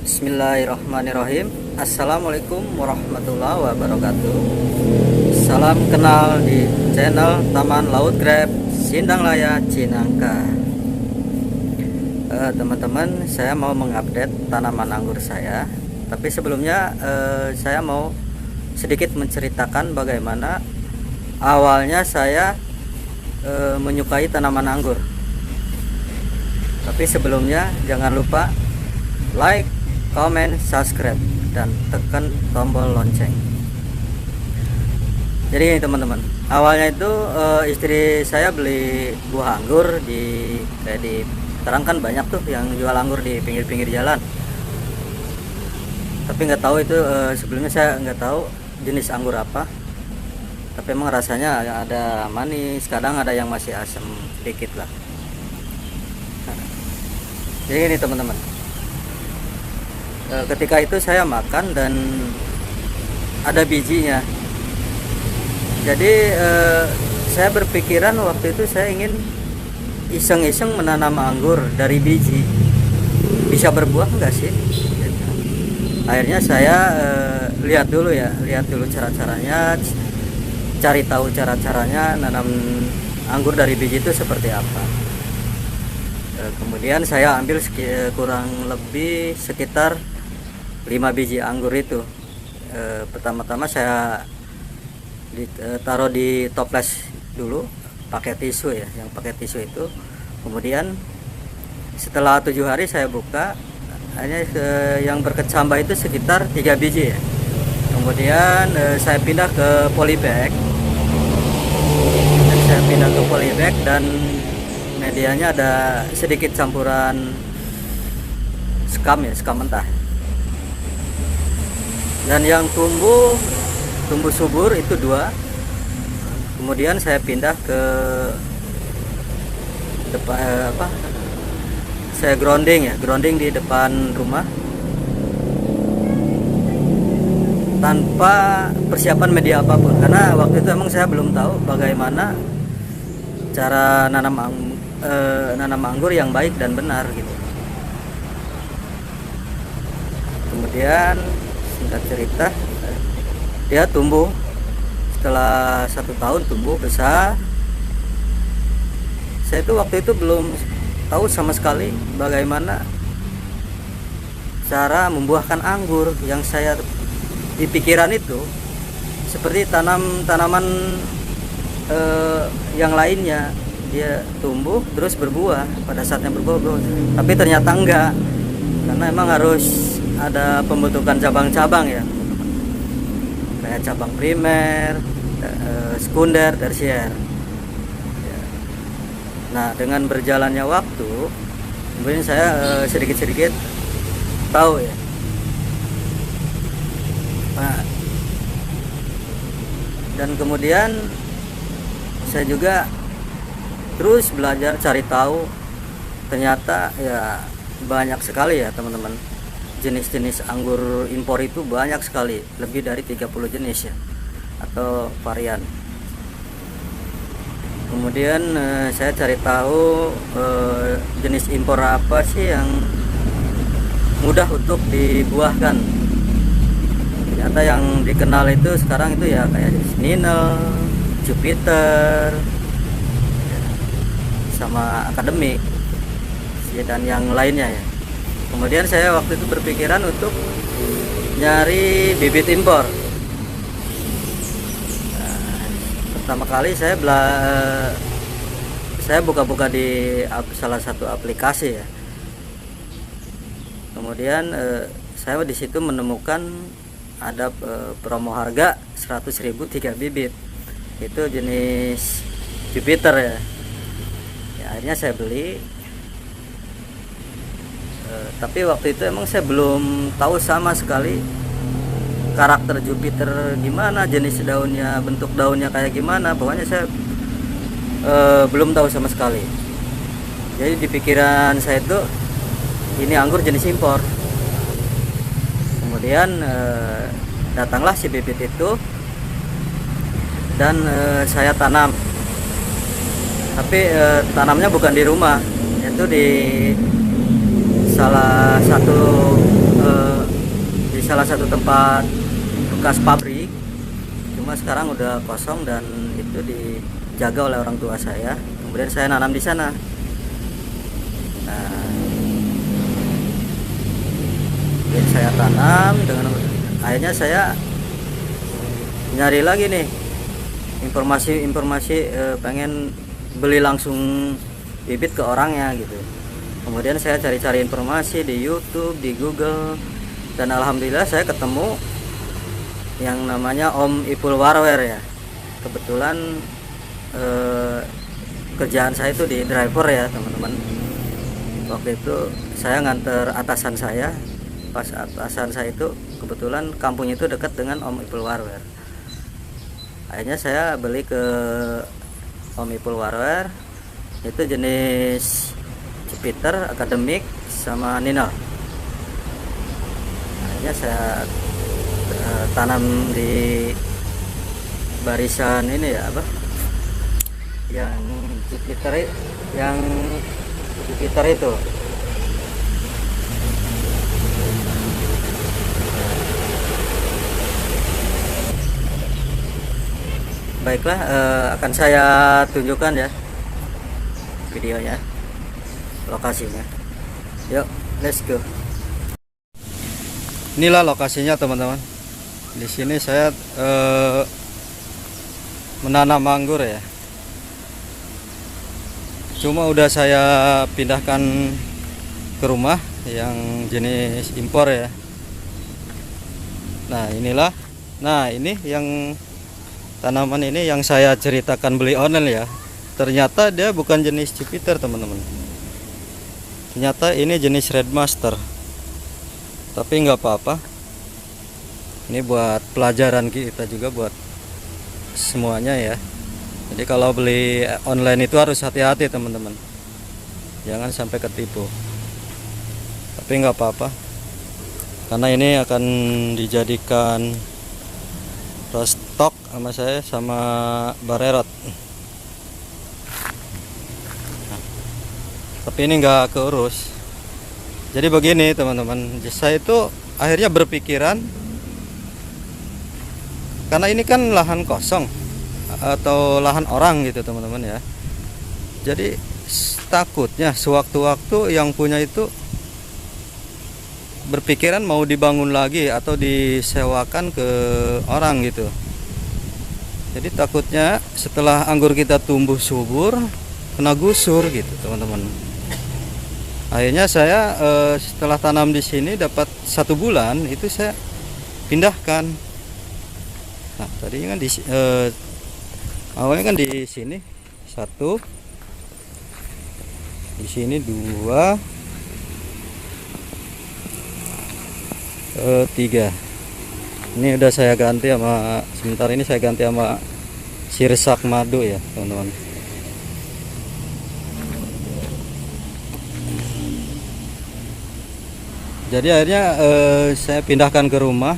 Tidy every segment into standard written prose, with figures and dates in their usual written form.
Bismillahirrahmanirrahim. Assalamualaikum warahmatullahi wabarakatuh. Salam kenal di channel Taman Laut Grab Sindang Laya Cinangka. Teman-teman, saya mau mengupdate tanaman anggur saya. Tapi sebelumnya saya mau sedikit menceritakan bagaimana awalnya saya menyukai tanaman anggur. Tapi sebelumnya jangan lupa like, comment, subscribe, dan tekan tombol lonceng. Jadi teman-teman, awalnya itu istri saya beli buah anggur kayak di sekarang kan banyak tuh yang jual anggur di pinggir-pinggir jalan. Tapi nggak tahu itu sebelumnya saya nggak tahu jenis anggur apa. Tapi emang rasanya ada manis, kadang ada yang masih asam sedikit lah. Jadi ini teman-teman, ketika itu saya makan dan ada bijinya. Jadi saya berpikiran waktu itu saya ingin iseng-iseng menanam anggur dari biji, bisa berbuah enggak sih? Akhirnya saya lihat dulu cara-caranya, cari tahu cara-caranya nanam anggur dari biji itu seperti apa. Kemudian saya ambil kurang lebih sekitar 5 biji anggur itu. Pertama-tama saya taruh di toples dulu pakai tisu ya, yang pakai tisu itu. Kemudian setelah 7 hari saya buka, hanya yang berkecambah itu sekitar 3 biji ya. Kemudian saya pindah ke polybag. Dan medianya ada sedikit campuran skam mentah. Dan yang tumbuh subur itu 2. Kemudian saya pindah ke depan saya grounding di depan rumah tanpa persiapan media apapun, karena waktu itu emang saya belum tahu bagaimana cara nanam anggur yang baik dan benar gitu. Kemudian singkat cerita, dia tumbuh setelah 1 tahun, tumbuh besar. Saya tuh waktu itu belum tahu sama sekali bagaimana cara membuahkan anggur. Yang saya di pikiran itu seperti tanaman yang lainnya, dia tumbuh terus berbuah pada saatnya berbuah, tapi ternyata enggak, karena emang harus ada pembentukan cabang-cabang ya, kayak cabang primer, sekunder, tersier. Nah, dengan berjalannya waktu, kemudian saya sedikit-sedikit tahu ya. Nah, dan kemudian saya juga terus belajar cari tahu. Ternyata ya banyak sekali ya teman-teman, jenis-jenis anggur impor itu banyak sekali, lebih dari 30 jenis ya, atau varian. Kemudian saya cari tahu jenis impor apa sih yang mudah untuk dibuahkan. Ternyata yang dikenal itu sekarang itu ya kayak Ninel, Jupiter, sama Akademik dan yang lainnya ya. Kemudian saya waktu itu berpikiran untuk nyari bibit impor. Pertama kali saya buka-buka di salah satu aplikasi ya. Kemudian saya di situ menemukan ada promo harga 100.000 3 bibit. Itu jenis Jupiter ya. Akhirnya saya beli. Tapi waktu itu emang saya belum tahu sama sekali karakter Jupiter gimana, jenis daunnya, bentuk daunnya kayak gimana. Pokoknya saya belum tahu sama sekali. Jadi di pikiran saya itu ini anggur jenis impor. Kemudian datanglah si bibit itu dan saya tanam. Tapi tanamnya bukan di rumah, yaitu di salah satu salah satu tempat bekas pabrik, cuma sekarang udah kosong dan itu dijaga oleh orang tua saya. Kemudian saya nanam di sana. Nah, jadi saya tanam dengan akhirnya saya nyari lagi nih informasi pengen beli langsung bibit ke orangnya gitu. Kemudian saya cari-cari informasi di YouTube, di Google, dan alhamdulillah saya ketemu yang namanya Om Ipul Warwer ya. Kebetulan kerjaan saya itu di driver ya teman-teman. Waktu itu saya nganter atasan saya, pas atasan saya itu kebetulan kampungnya itu dekat dengan Om Ipul Warwer. Akhirnya saya beli ke Om Ipul Warwer, itu jenis Jupiter, akademik, sama Nino. Akhirnya saya tanam di barisan ini ya, apa yang Jupiter itu. Baiklah, akan saya tunjukkan ya videonya, lokasinya. Yuk, let's go. Inilah lokasinya teman-teman. Di sini saya menanam anggur ya. Cuma udah saya pindahkan ke rumah yang jenis impor ya. Nah inilah, ini yang tanaman ini yang saya ceritakan beli online ya. Ternyata dia bukan jenis Jupiter teman-teman. Ternyata ini jenis Red Master. Tapi nggak apa-apa. Ini buat pelajaran kita juga, buat semuanya ya. Jadi kalau beli online itu harus hati-hati teman-teman. Jangan sampai ketipu. Tapi nggak apa-apa. Karena ini akan dijadikan roastok sama saya sama barerot. Tapi ini nggak keurus. Jadi begini teman-teman, saya itu akhirnya berpikiran, karena ini kan lahan kosong atau lahan orang gitu teman-teman ya. Jadi takutnya sewaktu-waktu yang punya itu berpikiran mau dibangun lagi atau disewakan ke orang gitu. Jadi takutnya setelah anggur kita tumbuh subur kena gusur gitu teman-teman. Akhirnya saya setelah tanam di sini dapat 1 bulan itu saya pindahkan. Nah tadinya kan awalnya kan di sini 1, di sini 2, 3. Ini udah saya ganti sama, sebentar ini saya ganti sama sirsak madu ya teman-teman. Jadi akhirnya saya pindahkan ke rumah,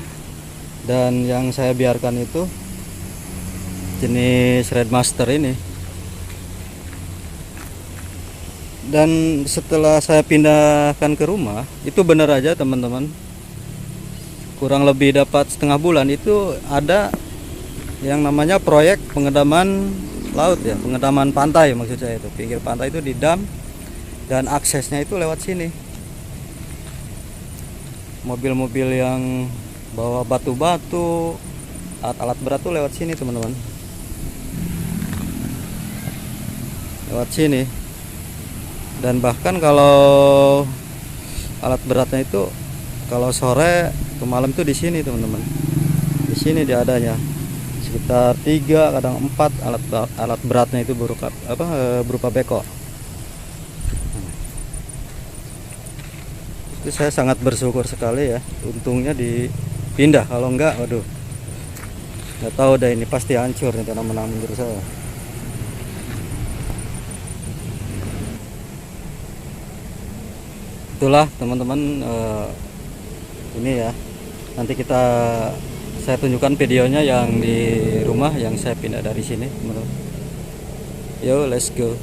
dan yang saya biarkan itu jenis Red Master ini. Dan setelah saya pindahkan ke rumah, itu benar aja teman-teman, kurang lebih dapat setengah bulan itu ada yang namanya proyek pengedaman laut ya, pengedaman pantai maksud saya itu. Pinggir pantai itu didam dan aksesnya itu lewat sini. Mobil-mobil yang bawa batu-batu, alat-alat berat tuh lewat sini teman-teman. Lewat sini. Dan bahkan kalau alat beratnya itu kalau sore ke malam tuh di sini teman-teman. Di sini dia adanya. Sekitar 3 kadang 4 alat beratnya itu berupa beko. Itu saya sangat bersyukur sekali ya, untungnya dipindah, kalau enggak waduh nggak tahu deh, ini pasti hancur nih tanaman anggur saya. Itulah teman-teman, ini ya, nanti saya tunjukkan videonya yang di rumah yang saya pindah dari sini teman-teman. Yo let's go.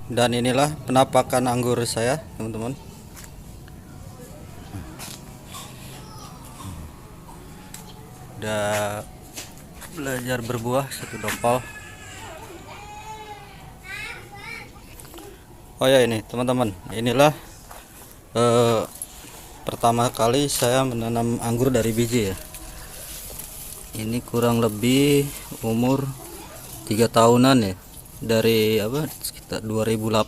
Dan inilah penampakan anggur saya teman-teman. udah belajar berbuah satu dompol. Oh ya, ini teman-teman, inilah pertama kali saya menanam anggur dari biji ya. Ini kurang lebih umur 3 tahunan ya, dari sekitar 2018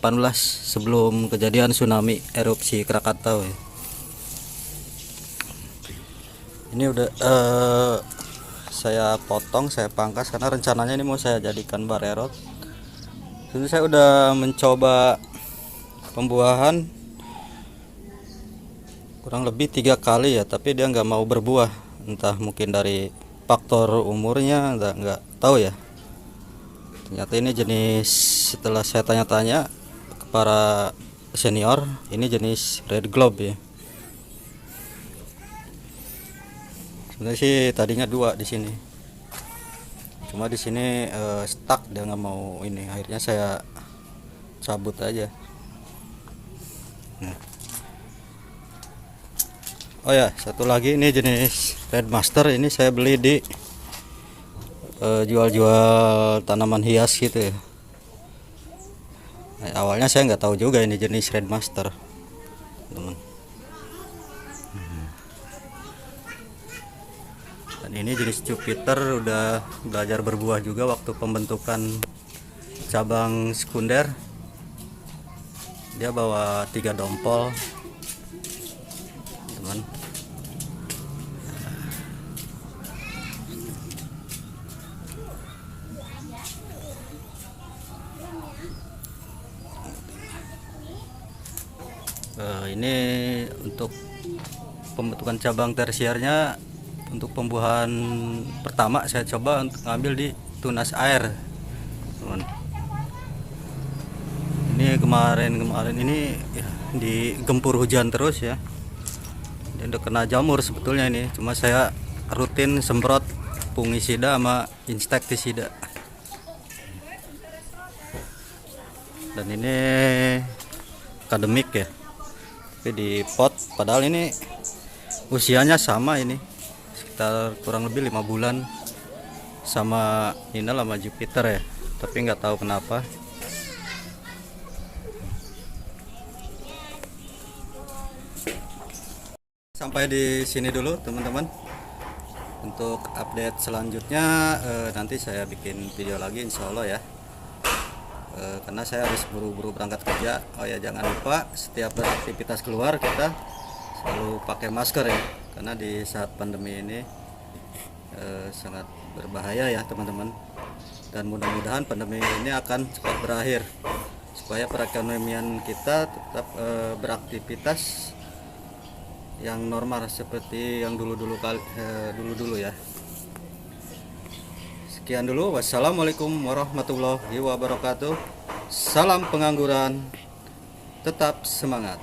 sebelum kejadian tsunami erupsi Krakatau ya. Ini udah saya potong, saya pangkas karena rencananya ini mau saya jadikan barerot. Jadi saya udah mencoba pembuahan kurang lebih 3 kali ya, tapi dia nggak mau berbuah. Entah mungkin dari faktor umurnya, nggak tahu ya. Ternyata ini jenis, setelah saya tanya-tanya ke para senior, ini jenis red globe ya. Sebenarnya sih tadinya 2 di sini, cuma di sini stuck, dia nggak mau ini, akhirnya saya cabut aja. Nah. Oh ya, satu lagi ini jenis red master, ini saya beli di jual-jual tanaman hias gitu ya. Nah, awalnya saya nggak tahu juga ini jenis red master, teman. Dan ini jenis Jupiter, udah belajar berbuah juga waktu pembentukan cabang sekunder. Dia bawa 3 dompol, teman. Ini untuk pembentukan cabang tersiernya. Untuk pembuahan pertama saya coba untuk ngambil di tunas air, teman. Ini kemarin ini ya, digempur hujan terus ya. Ini udah kena jamur sebetulnya ini, cuma saya rutin semprot fungisida sama insektisida. Dan ini akademik ya, tapi di pot, padahal ini usianya sama, ini sekitar kurang lebih 5 bulan sama Nina sama Jupiter ya, tapi nggak tahu kenapa. Sampai di sini dulu teman-teman. Untuk update selanjutnya nanti saya bikin video lagi insya Allah ya. Karena saya harus buru-buru berangkat kerja. Oh ya, jangan lupa setiap beraktivitas keluar kita selalu pakai masker ya, karena di saat pandemi ini sangat berbahaya ya teman-teman. Dan mudah-mudahan pandemi ini akan cepat berakhir supaya perekonomian kita tetap beraktivitas yang normal seperti yang dulu ya. Sekian dulu, wassalamualaikum warahmatullahi wabarakatuh. Salam pengangguran, tetap semangat.